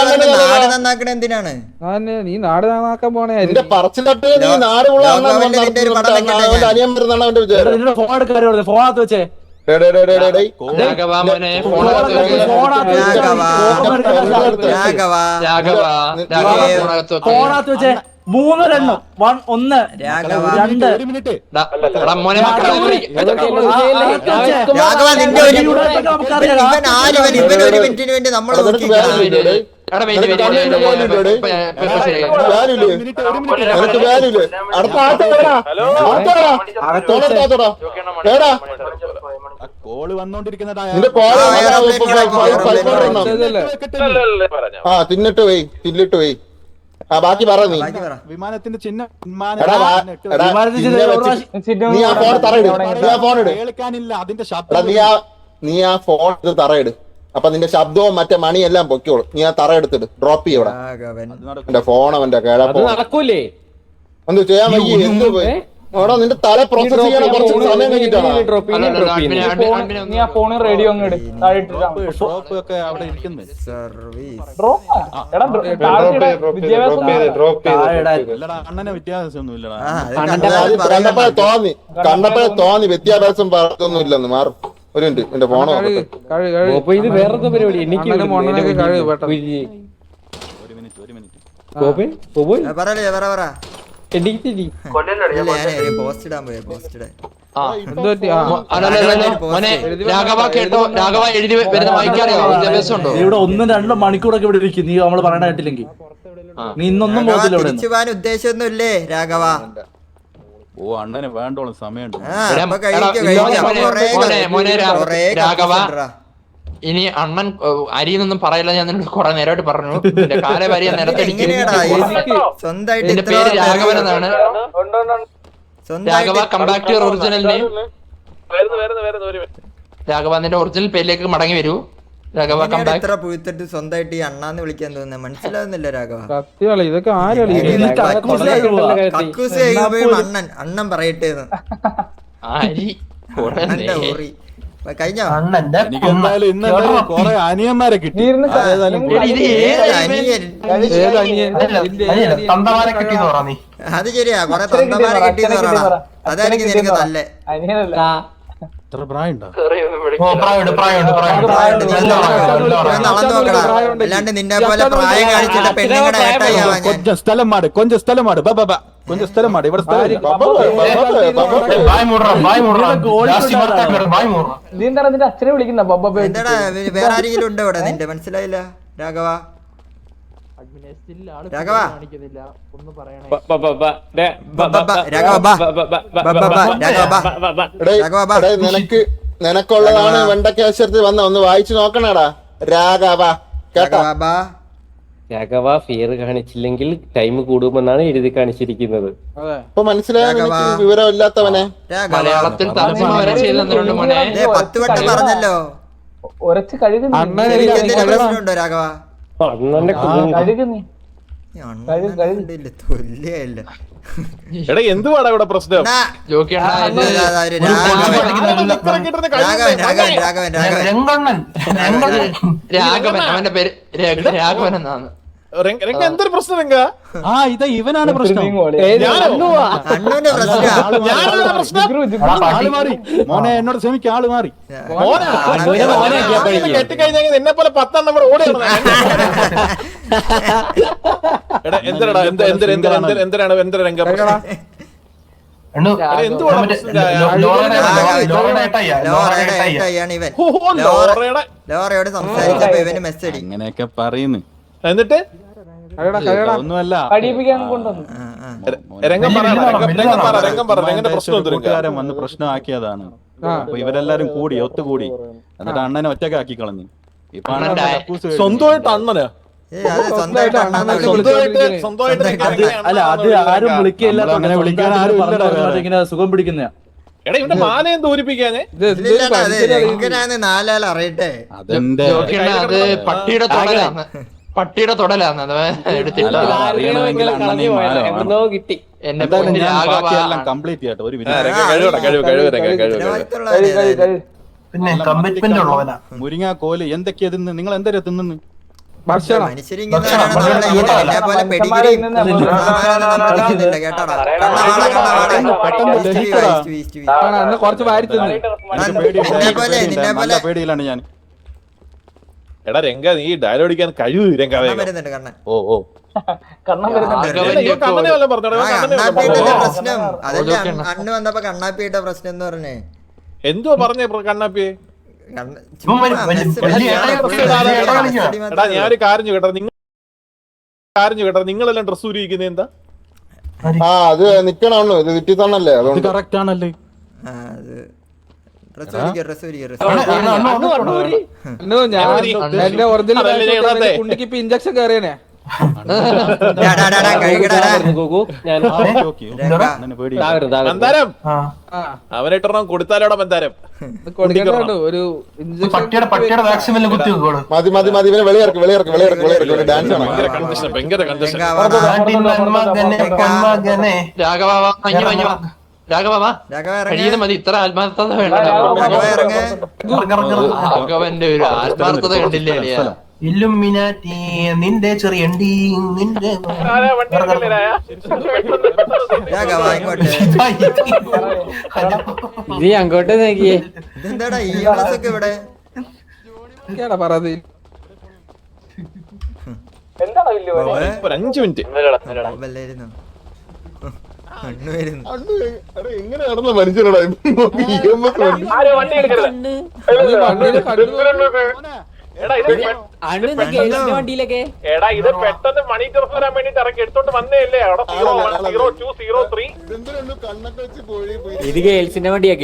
നാട് നന്നാക്കണ എന്തിനാണ്? നീ നാട് നന്നാക്കാൻ പോണേ. എന്റെ പറച്ചിലട്ട് നീ നാട് ഉള്ള അനിയൻ വരുന്നാണ് അവന്റെ വിചാരം. ഫോൺ എടുക്കാറ് ഫോണാത്ത് വെച്ചേ. ഫോണാത്ത് വെച്ചേ. 3 2 1 2 ഒരു മിനിറ്റിന് വേണ്ടി നമ്മൾ കോള് വന്നോണ്ടിരിക്കുന്ന തിന്നിട്ട് പോയി തിന്നിട്ട് പോയി. ആ ബാക്കി പറ. നീ വിമാനത്തിന്റെ ചിഹ്നം നീ ആ ഫോൺ തറയിട്, നീ ആ ഫോൺ ഇട്. കേൾക്കാനില്ല അതിന്റെ ശബ്ദം. നീ ആ ഫോൺ ഇത് തറയിട്. അപ്പൊ നിന്റെ ശബ്ദവും മറ്റേ മണിയെല്ലാം പൊക്കോളൂ. നീ ആ തറ എടുത്തിട്ട് ഡ്രോപ്പ് ചെയ്യോടാ. എന്റെ ഫോൺ അവന്റെ നടക്കൂലേ? എന്ത് ചെയ്യാൻ വയ്യ? എന്ത് പോയി ഓടാ, നിന്റെ തല പ്രോസസ് ചെയ്യാൻ കുറച്ച് സമയം കഴിഞ്ഞിട്ടാണ്. നീ ആ ഫോണ് റേഡിയോ അങ്ങ് ഇട്. ഷോപ്പ് ഒക്കെ അവിടെ ഇരിക്കുന്നത്. അണ്ണനെ വ്യത്യാസമൊന്നും ഇല്ലടാ. കണ്ടപ്പോഴേ തോന്നി വ്യത്യാഭ്യാസം പറഞ്ഞൊന്നും ഇല്ലെന്ന്. മാറും ഒരു മിനിറ്റ്, എന്റെ ഫോണോ ഇത് വേറെന്താ പരിപാടി? എനിക്ക് ഒരു മിനിറ്റ് രാഘവ കേട്ടോ, രാഘവ എഴുതി വരുന്ന വായിക്കാറിയോ? വിദ്യാഭ്യാസം ഉണ്ടോ? ഇവിടെ 1-2 മണിക്കൂറൊക്കെ ഇവിടെ ഇരിക്കും. നീ നമ്മള് പറയണ കേട്ടില്ലെങ്കിൽ നീ ഇന്നൊന്നും പോകത്തില്ല. തിരിച്ചു പോകാൻ ഉദ്ദേശമൊന്നും ഇല്ലേ രാഘവ? ഓ അണ്ണന് വേണ്ടോളം സമയമുണ്ട്. രാഘവ ഇനി അണ്ണൻ അരിയെന്നൊന്നും പറയില്ല. ഞാൻ നിന്നോട് കുറെ നേരമായിട്ട് പറഞ്ഞു. കാല വരിയ നിലത്തടിക്കും. എന്റെ പേര് രാഘവൻ എന്നാണ്. Raghava come back to your original name. Raghava നിന്റെ ഒറിജിനൽ പേരിലേക്ക് മടങ്ങി വരൂ. Raghava come back. എത്ര പുഴുത്തിട്ട് സ്വന്തമായിട്ട് ഈ അണ്ണാന്ന് വിളിക്കാൻ തോന്നുന്നത് മനസ്സിലാവുന്നില്ല രാഘവ. ഇതൊക്കെ ആരാണ്? അണ്ണൻ അണ്ണൻ പറയട്ടെ അരി ഊറി കഴിഞ്ഞോ? എനിക്ക് എന്തായാലും ഇന്ന് കൊറേ അനിയന്മാരെ കിട്ടി. അത് ശരിയാ, കൊറേ തന്തമാരെ കിട്ടിയെന്ന് പറയണ. അതായിരിക്കും നിനക്ക് നല്ല. എത്ര പ്രായമുണ്ടോ? നടന്നു നോക്കടാ, അല്ലാണ്ട് നിന്നെ പോലെ പ്രായം കാണിച്ചിട്ട് പെണ്ണുങ്ങളുടെ ഏട്ടായാവാ ഞാൻ. കൊഞ്ചം സ്ഥലം മാട്, കൊഞ്ചം സ്ഥലം മാട്, കൊഞ്ചം സ്ഥലം മാട്. ഇവിടെ സ്ഥലം അച്ഛനെ വിളിക്കുന്ന എന്താടാ? വേറെ ആരെങ്കിലും ഉണ്ടോ ഇവിടെ? നിന്റെ മനസ്സിലായില്ല രാഘവ. രാഘവ നിനക്കുള്ളതാണ് വെണ്ടക്കാശ്വരത്തിൽ വന്ന ഒന്ന് വായിച്ചു നോക്കണടാ രാഘവ. രാഘവ ഫിയർ കാണിച്ചില്ലെങ്കിൽ ടൈം കൂടുമെന്നാണ് എഴുതി കാണിച്ചിരിക്കുന്നത്. ഇപ്പൊ മനസ്സിലായ വിവരമില്ലാത്തവനെ. മലയാളത്തിൽ തർജ്ജമ വരെ ചെയ്തു തന്നിട്ടുണ്ട് മോനെ. 10 വട്ടം പറഞ്ഞല്ലോ. ഉരച്ച് കഴുകുന്നുണ്ടോ രാഘവ? എടാ എന്തുവാടാ ഇവിടെ പ്രശ്നം? രാഘവൻ അവന്റെ പേര് രാഘവൻ എന്നാണ്. എന്തൊരു പ്രശ്നം? ഇതാ ഇവനാണ് പ്രശ്നം. ആള് മാറി മോനെ, എന്നോട് ക്ഷമിക്ക. ആള് മാറി. കെട്ടിക്കഴിഞ്ഞാൽ നിന്നെ പോലെ 10 നമ്മുടെ ഓടി. എന്തിനാണ് എന്തൊരു രംഗം? ലോറയോട് സംസാരിച്ചപ്പോ ഇവന് മെസ്സേജ് ഇങ്ങനെയൊക്കെ പറയുന്നു. എന്നിട്ട് ഒന്നുമല്ല, കൂട്ടുകാരൻ വന്ന് പ്രശ്നമാക്കിയതാണ്. അപ്പൊ ഇവരെല്ലാരും കൂടി ഒത്തുകൂടി എന്നിട്ട് അണ്ണനെ ഒറ്റക്കാക്കി കളഞ്ഞു. ഇപ്പൊ അണ്ണൻ കക്കൂസ് കഴിഞ്ഞു. സ്വന്തമായിട്ട് അണ്ണനാ അത് സ്വന്തമായിട്ട് അണ്ണാന്ന് സ്വന്തമായിട്ട് അല്ല അത് ആരും വിളിക്കില്ല അങ്ങനെ വിളിക്കാൻ ആരും ഇല്ലടാ വേറെ. ഇങ്ങനെ സുഖം പിടിക്കുന്ന എടാ ഇവന്റെ മാലയും തോരിപ്പിക്കാനേ എങ്ങനെയാന്ന് നാലാൾ അറിയട്ടെ. അതെന്റെ ജോക്കിയണ്ണ, അത് പട്ടിയുടെ തൊടലാന്ന്. പട്ടിയുടെ തൊടലാന്ന് അത് എടുത്തിട്ട് അറിയണമെങ്കിൽ അണ്ണനെ മാല വേണം. കിട്ടി. എന്നെ എന്തായാലും പൊന്ന് ഞാൻ രാഘവ. ബാക്കിയെല്ലാം കംപ്ലീറ്റ് ചെയ്യട്ടെ ഒരു മിനിറ്റ്. പിന്നെ കമ്മിറ്റ്മെന്റ് ഉള്ളവനാ. മുരിങ്ങ കോല് എന്തൊക്കെയാ തിന്ന് നിങ്ങൾ എന്തൊക്കെ തിന്നു? ഭക്ഷണം മനുഷ്യരിങ്ങനെ പോലെ പെഡിഗ്രിയും കേട്ടാടാ. അന്ന് കുറച്ച് വാരി തിന്ന് നല്ല പേടിയിലാണ് ഞാൻ. എടാ രംഗ നീ ഡയലോഗ് അടിക്കാൻ കഴിവ് രംഗ വരുന്നുണ്ട് കണ്ണൻ. ഓ ഓ കണ്ണനെ വല്ലതും പറഞ്ഞോടാ കണ്ണാപ്പിയുടെ പ്രശ്നം അതല്ലേ അന്ന് വന്നപ്പോ കണ്ണാപ്പിയുടെ പ്രശ്നം എന്ന് പറഞ്ഞേ. എന്തുവാ പറഞ്ഞേ കണ്ണാപ്പിയെ? എടാ ഞാനൊരു കാര്യം കേട്ടോ നിങ്ങളെല്ലാം ഡ്രസ് ഊരിയിരിക്കുന്നത് എന്താ? ആ അത് നിക്കണോ ഇത് വിറ്റിത്തണ്ണല്ലേ ഇത് അതുകൊണ്ട് കറക്റ്റ് ആണല്ലേ? എന്റെ ഒറിജിനൽ കുണ്ടിക്ക് ഇപ്പൊ ഇഞ്ചക്ഷൻ കയറിയനെ. മന്ദാരം അവനിട്ടണം കൊടുത്താലോടെ മന്ദാരം ഒരു മതി മതി മതി ഇവനെ വെളിയിറക്ക് ഡാൻസ് ആണ്. ഭയങ്കര കൺജഷൻ കഴിയുന്ന മതി, ഇത്ര ആത്മാർത്ഥത വേണ്ട. രാഘവന്റെ ഒരു ആത്മാർത്ഥത കണ്ടില്ലേ അളിയാ? ഇല്ലുമിനാറ്റി നിന്റെ ചെറിയണ്ടി നിന്റെ നീ അങ്ങോട്ട് നോക്കിയേ. ഇതെന്താടാ ഈ ഒക്കെ ഇവിടെ പറയത് ഒരു 5 മിനിറ്റ് വല്ലായിരുന്നു. എങ്ങനെ നടന്ന മനുഷ്യനോടാ വണ്ടിയിലൊക്കെ എടാ ഇത് പെട്ടെന്ന് മണി ട്രാൻസ്ഫർ ചെയ്യാൻ വേണ്ടിട്ട് ഇറക്കി എടുത്തോണ്ട് വന്നേല്ലേ? അവിടെ 0203 കണ്ണൊക്കെ വെച്ച് പോയി ഇത് ഗേൾസിന്റെ വണ്ടിയാ.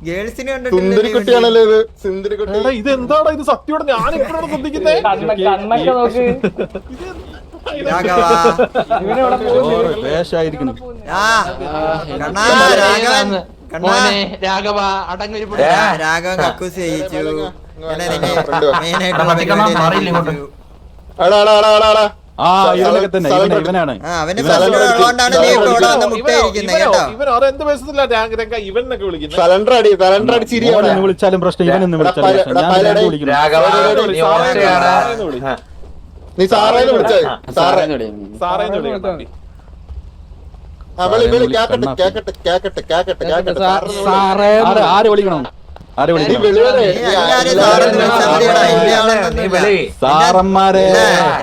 ഗേൾസിനെ സുന്ദരിക്കുട്ടിയാണല്ലോ ഇത് സുന്ദരിക്കുട്ടി. എടാ ഇത് എന്താടാ ഇത് സത്യോടെ ഞാൻ ഇപ്പോഴാണ് ശ്രദ്ധിക്കുന്നേ. കണ്ണൊക്കെ നോക്ക്. വേഷായിരിക്കണം. രാഘവ അടങ്ങൊരു രാഘവൻ കക്കൂസ് ചെയ്യിച്ചു. ആ ഇവനൊക്കെ തന്നെ ഇവനാണ്. അവന്റെ ഉള്ളതുകൊണ്ടാണ് നീ ഇവിടെ വന്ന് മുട്ടയിരിക്കുന്നത് കേട്ടോ. എന്ത് വയസ്സില്ല ഇവനൊക്കെ വിളിക്കുന്നത്. സലണ്ടർ അടിച്ചിരി വിളിച്ചാലും പ്രശ്നം ഇവനൊന്നും വിളിച്ചാലും പ്രശ്നം. നീ സാറേന്ന് വിളിച്ചേ സാറേന്ന് വിളിക്കണം. ആര് വിളിക്കണം? ആരെ വിളിക്കണം? സാറന്മാരെ.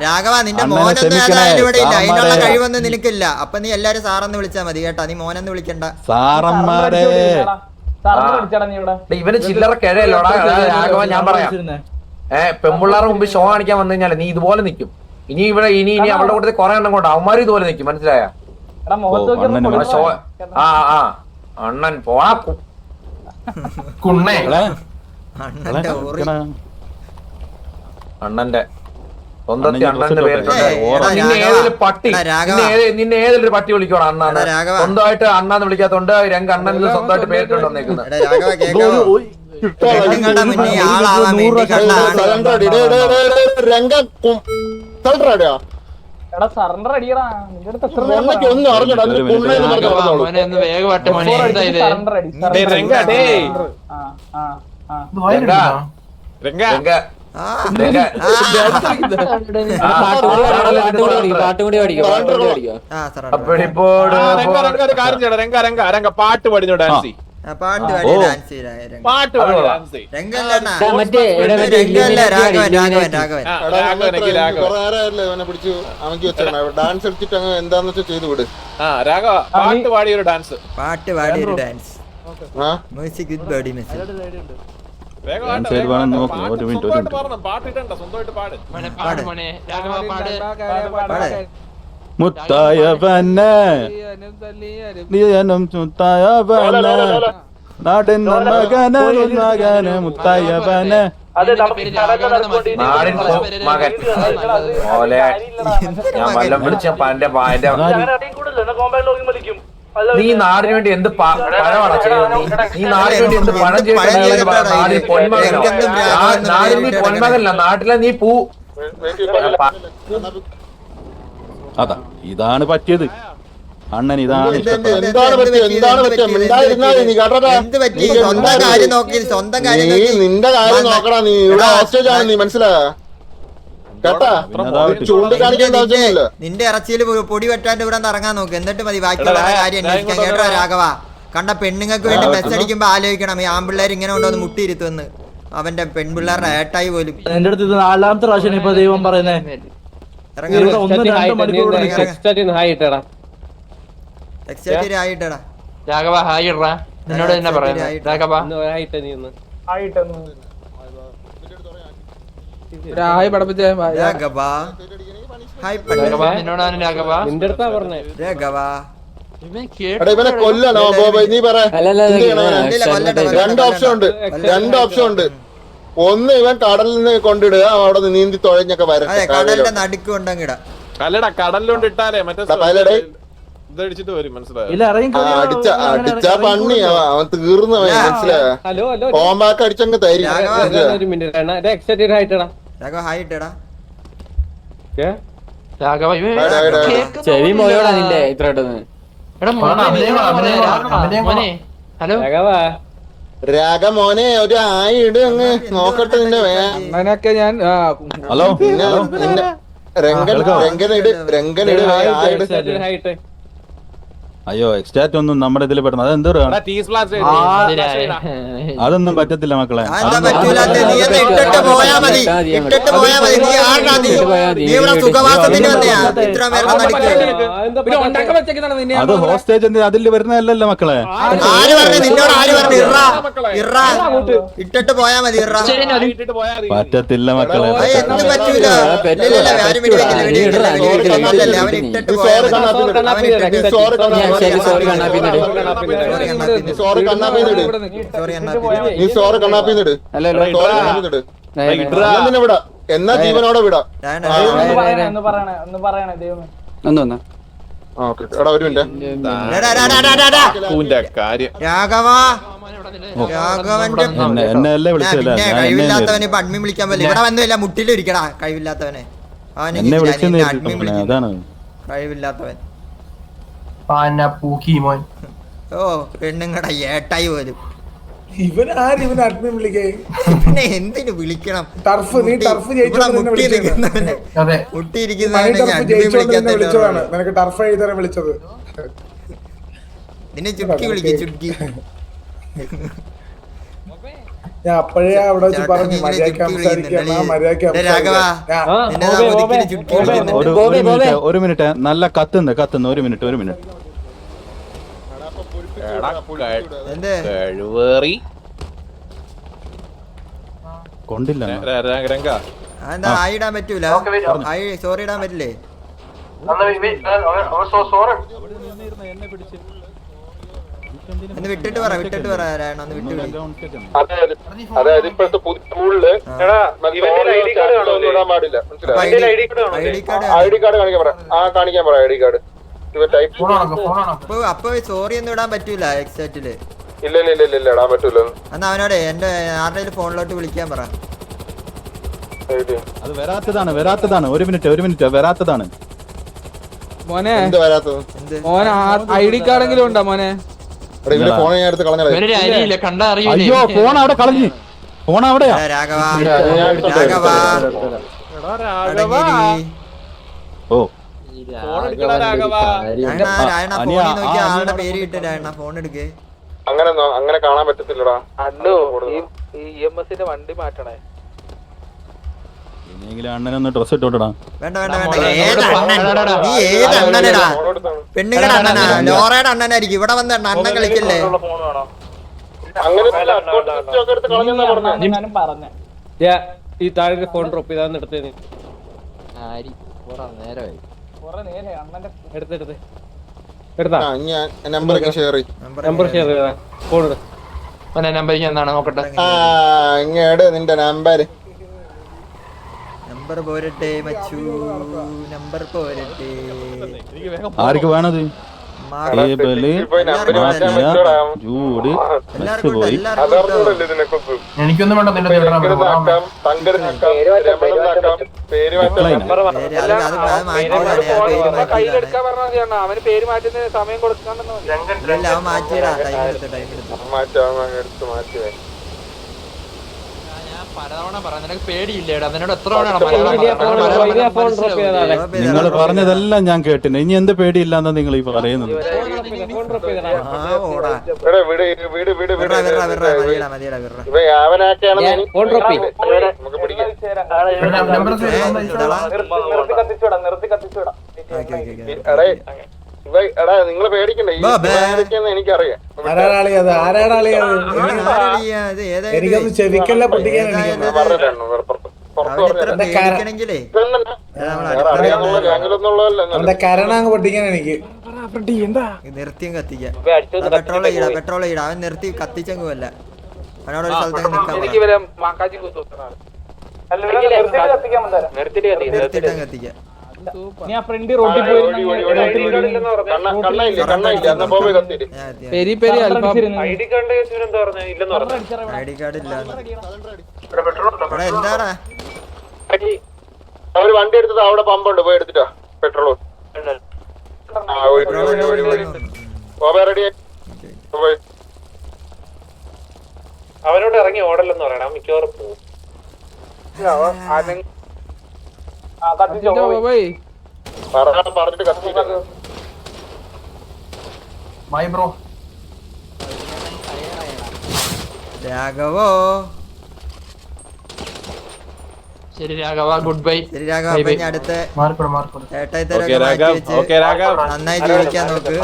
രാഘവ നിന്റെ മോനൊന്നും ഇവിടെ ഇല്ല, അതിനുള്ള കഴിവൊന്നും നിനക്കില്ല. അപ്പൊ നീ എല്ലാരും സാറെന്ന് വിളിച്ചാ മതി കേട്ടാ. നീ മോനെന്ന് വിളിക്കണ്ട. സാറന്മാരെ ഇവന് ചില്ലറ കിഴയല്ലോടാ രാഘവ. ഞാൻ പറയാം, പെമ്പിള്ളാരുടെ മുമ്പ് ഷോ കാണിക്കാൻ വന്നു കഴിഞ്ഞാൽ നീ ഇതുപോലെ നിൽക്കും. ഇനി അവളുടെ കൂട്ടത്തിൽ കുറെ എണ്ണം കൊണ്ട് അവന്മാരും ഇതുപോലെ നിൽക്കും. മനസ്സിലായ? അണ്ണൻ പോണ കുണ്ണേ അണ്ണന്റെ സ്വന്തത്തിൽ അണ്ണന്റെ പേരിട്ടുണ്ട്. നിന്നെ ഏതൊരു പട്ടി നിന്നെ ഏതൊരു പട്ടി വിളിക്കണം അണ്ണാന്ന്. സ്വന്തമായിട്ട് അണ്ണാന്ന് വിളിക്കാത്തോണ്ട് രംഗ അണ്ണൻ സ്വന്തമായിട്ട് പേരിട്ടുണ്ട് വന്നേക്കുന്നത്. പാട്ട് പഠിഞ്ഞോ ഡാൻസി? പാട്ട് ഡാൻസ് കളിച്ചിട്ട് അങ്ങ് എന്താന്ന് വെച്ചാൽ ചെയ്തു വിട്. പാട്ട് പാടിയൊരു ഡാൻസ്. പാട്ട് പാടിയൊരു dance. Music with body message. മുത്തായവനെ നീയനും മുത്തായവനെ നാടിൻ മകനെ മുത്തായവനെ അതെ നമുക്ക് നാടിൻ മകൻ പോലെ ഞാൻ വല്ലം വിളിച്ച പന്റെ കോമ്പാക്ട് വലിക്കും. നീ നാടിന് വേണ്ടി എന്ത് പഴമാണ് ചെയ്യുന്നത്? നീ നാടിന് വേണ്ടി എന്ത് പഴം ചെയ്യുന്ന നാടിന് പൊന്മകനോ? നാടിന് നീ പൊന്മകനല്ല, നാട്ടിലെ നീ പൂ. അതാ ഇതാണ് പറ്റിയത് അണ്ണൻ, ഇതാണ് എന്താണ് പറ്റിയത്? മിണ്ടാതിരുന്നാ നീ കേട്ടോടാ. സ്വന്തം കാര്യം നോക്കി സ്വന്തം കാര്യം നീ നിന്റെ കാര്യം നോക്കടാ. നീ ഇവിടെ ഹോസ്റ്റേജ് ആണ്, നീ മനസ്സിലാ കേട്ടാ. ചൂണ്ടിക്കാണിക്കേണ്ട ആവശ്യമൊന്നുമില്ല. നിന്റെ ഇറച്ചിയിൽ പൊടി വെട്ടാണ്ട് ഇവിടെ ഇറങ്ങാൻ നോക്ക്, എന്നിട്ട് മതി ബാക്കിയുള്ള കാര്യം അന്വേഷിക്കാൻ. കേട്ടോ രാഘവ, കണ്ട പെണ്ണുങ്ങൾക്ക് വേണ്ടി ബസ് അടിക്കുമ്പോ ആലോചിക്കണം ഈ ആൺപിള്ളേർ ഇങ്ങനെ കൊണ്ടുവന്ന് മുട്ടിയിരുത്തുമെന്ന്. അവന്റെ പെൺപിള്ളേരുടെ ഏട്ടായി പോലും. എന്റെ അടുത്ത് ഇത് 4ാമത്തെ പ്രാവശ്യം ഇപ്പൊ ദൈവം പറയുന്നേ. ഇറങ്ങാ രാഘവ ഹായ് ഇടറാ. എന്നോട് തന്നെ പറയാം രാഘവ. എന്നോടാണ് രാഘവ. ഇവനെ കൊല്ലണോ നീ പറ. 2 ഓപ്ഷൻ ഉണ്ട്, 2 ഓപ്ഷൻ ഉണ്ട്. ഒന്ന് ഇവൻ കടലിൽ നിന്ന് കൊണ്ടിടുക, അവിടെ നിന്ന് നീന്തി തുഴഞ്ഞൊക്കെ വരട്ടെ. കടലിന്റെ നടുക്ക് കൊണ്ടങ്ങിട അല്ലടാ കടലിലോണ്ട് ഇട്ടാലേ മറ്റേ ഇതടിച്ചിട്ട് വരും. അടിച്ചാ പണ്ണി അവൻ തീർന്നു, മനസ്സിലായ കോമ്പാക്ക് അടിച്ചങ്ങ് തരും. ചെവി പോയോടാ നിന്റെ ഇത്ര രാഗ മോനെ ഒരു ആയിട് അങ്ങ് നോക്കട്ടെ നിന്നെ. ഞാൻ ഹലോ നിന്നെ രംഗനിട് ആയിട്. അയ്യോ എക്സ്റ്റാറ്റ് ഒന്നും നമ്മുടെ ഇതിൽ പെടുന്നത് അതെന്തോ അതൊന്നും പറ്റത്തില്ല മക്കളെ. അത് ഹോസ്റ്റേജ് അതിൽ വരുന്നതല്ലല്ലോ മക്കളെ. ഇട്ടിട്ട് പോയാ മതി. പറ്റത്തില്ല മക്കളെ. സോറി കണ്ണാപ്പിന്നിട്. വിടാ എന്നാ ജീവനോടെ വിടാ. ഒരു മിനിറ്റ് എന്നെ വിളിച്ചില്ല. കഴിവില്ലാത്തവന് ഇപ്പൊ അഡ്മിൻ വിളിക്കാൻ പറ്റില്ല. ഇവിടെ വന്നില്ല മുട്ടിലിരിക്കടാ കഴിവില്ലാത്തവനെ. എന്നെ അതാണ് കഴിവില്ലാത്തവൻ. ഓ പെണ്ണുങ്ങടെ ഏട്ടായി പോലും. പിന്നെ എന്തിനു വിളിക്കണം? നിന്നെ ചുക്കി വിളിക്കും, ചുക്കി. ഞാൻ അപ്പോഴേ അവിടെ വെച്ച് പറഞ്ഞു ഒരു മിനിറ്റ് നല്ല കത്തുന്നു. ഒരു മിനിറ്റ് കൊണ്ടില്ല. ആയിടാൻ പറ്റൂല. സോറി ഇടാൻ പറ്റില്ലേ? വിട്ടിട്ട് പറ ഒന്ന് വിട്ടു. അതായത് ഇപ്പോഴത്തെ റൂളില് പാടില്ല. ഐ ഡി കാർഡ് കാണിക്കാൻ പറ. കാണിക്കാൻ പറ ഐ ഡി കാർഡ്. അപ്പൊ സോറി ഒന്നും ഇടാൻ പറ്റൂല എക്സാക്റ്റില്. ഇല്ല ഇടാൻ പറ്റൂല. എന്നാ അവനോടെ എന്റെ ആരുടെയും ഫോണിലോട്ട് വിളിക്കാൻ പറ. അത് വരാത്തതാണ്. ഒരു മിനിറ്റ് വരാത്തതാണ് മോനെ. ഐ ഡി കാർഡെങ്കിലും ഉണ്ടോ മോനെ? ഫോൺ ഞാൻ എടുത്ത് കളഞ്ഞ. അയ്യോ ഫോൺ അവിടെ കളഞ്ഞു. ഫോൺ അവിടെയാ. ഓ ആളുടെ പേര് കിട്ടില്ല. ഫോൺ എടുക്കേ. അങ്ങനെ കാണാൻ പറ്റത്തില്ലടാ. വണ്ടി മാറ്റണേ. അണ്ണനൊന്ന് ഡ്രസ് ഇട്ടോട്ടാ. വേണ്ട നീ ഏത് അണ്ണനടാ? പെണ്ണുങ്ങളുടെ അണ്ണനാ, ലോറയുടെ അണ്ണനായിരിക്കും. ഇവിടെ വന്ന അണ്ണൻ കളിക്കല്ലേ? ഈ താഴെ ഫോൺ ഡ്രോപ്പ് ചെയ്താന്ന് എടുത്തേ. നമ്പർ ഷെയർ ഫോൺ നമ്പർ എന്താണ് നോക്കട്ടെ. ഇങ്ങോട്ട് നിന്റെ നമ്പർ പോരട്ടെ മച്ചു, നമ്പർ പോരട്ടെ. ആർക്ക് വേണത്? എനിക്കൊന്നും വേണ്ട നിന്റെ അവന് പേര് മാറ്റുന്ന സമയം കൊടുക്കാണ്ടെന്ന് മാറ്റിയിടാ, ടൈം എടുത്ത് മാറ്റി പലതവണ പറയാം, നിനക്ക് പേടിയില്ലേടാ? നിന്നോട് എത്ര തവണ നിങ്ങൾ പറഞ്ഞതെല്ലാം ഞാൻ കേട്ടിന്. ഇനി എന്ത് പേടിയില്ലാന്നാ നിങ്ങൾ ഈ പറയുന്നത്? നിങ്ങൾ പേടിക്കണ്ടേ? എനിക്കറിയാം. എനിക്കൊന്ന് ചെവിക്കല്ല പൊട്ടിക്കാൻ കരണങ്ങ് പൊട്ടിക്കാൻ എനിക്ക് നിർത്തിയും കത്തിക്കാം. പെട്രോൾ ഇടാ, അവൻ നിർത്തി കത്തിച്ചെങ്കുമല്ല. അവനോടൊരു സ്ഥലത്തേക്ക് നിർത്തിയിട്ട് കത്തിക്കാം. പെരി പെരി ഐഡി കാർഡ് ഇല്ല. എന്താടാ അവര് വണ്ടി എടുത്തത് അവിടെ പമ്പുണ്ട്, പോയി എടുത്തിട്ടോ പെട്രോൾ. റെഡി. അവനോട് ഇറങ്ങി ഓടല്ലെന്ന് പറയണം, മിക്കവാറും പോകും. പറഞ്ഞിട്ട് കത്തിക്കാം. Bye bro. രാഘവോ. ശരി രാഘവ, ഗുഡ് ബൈ. ശരി രാഘവ, അടുത്ത ഏട്ടായി തരൊക്കെ മാറ്റി വെച്ച് നന്നായി ജീവിക്കാൻ നോക്ക്.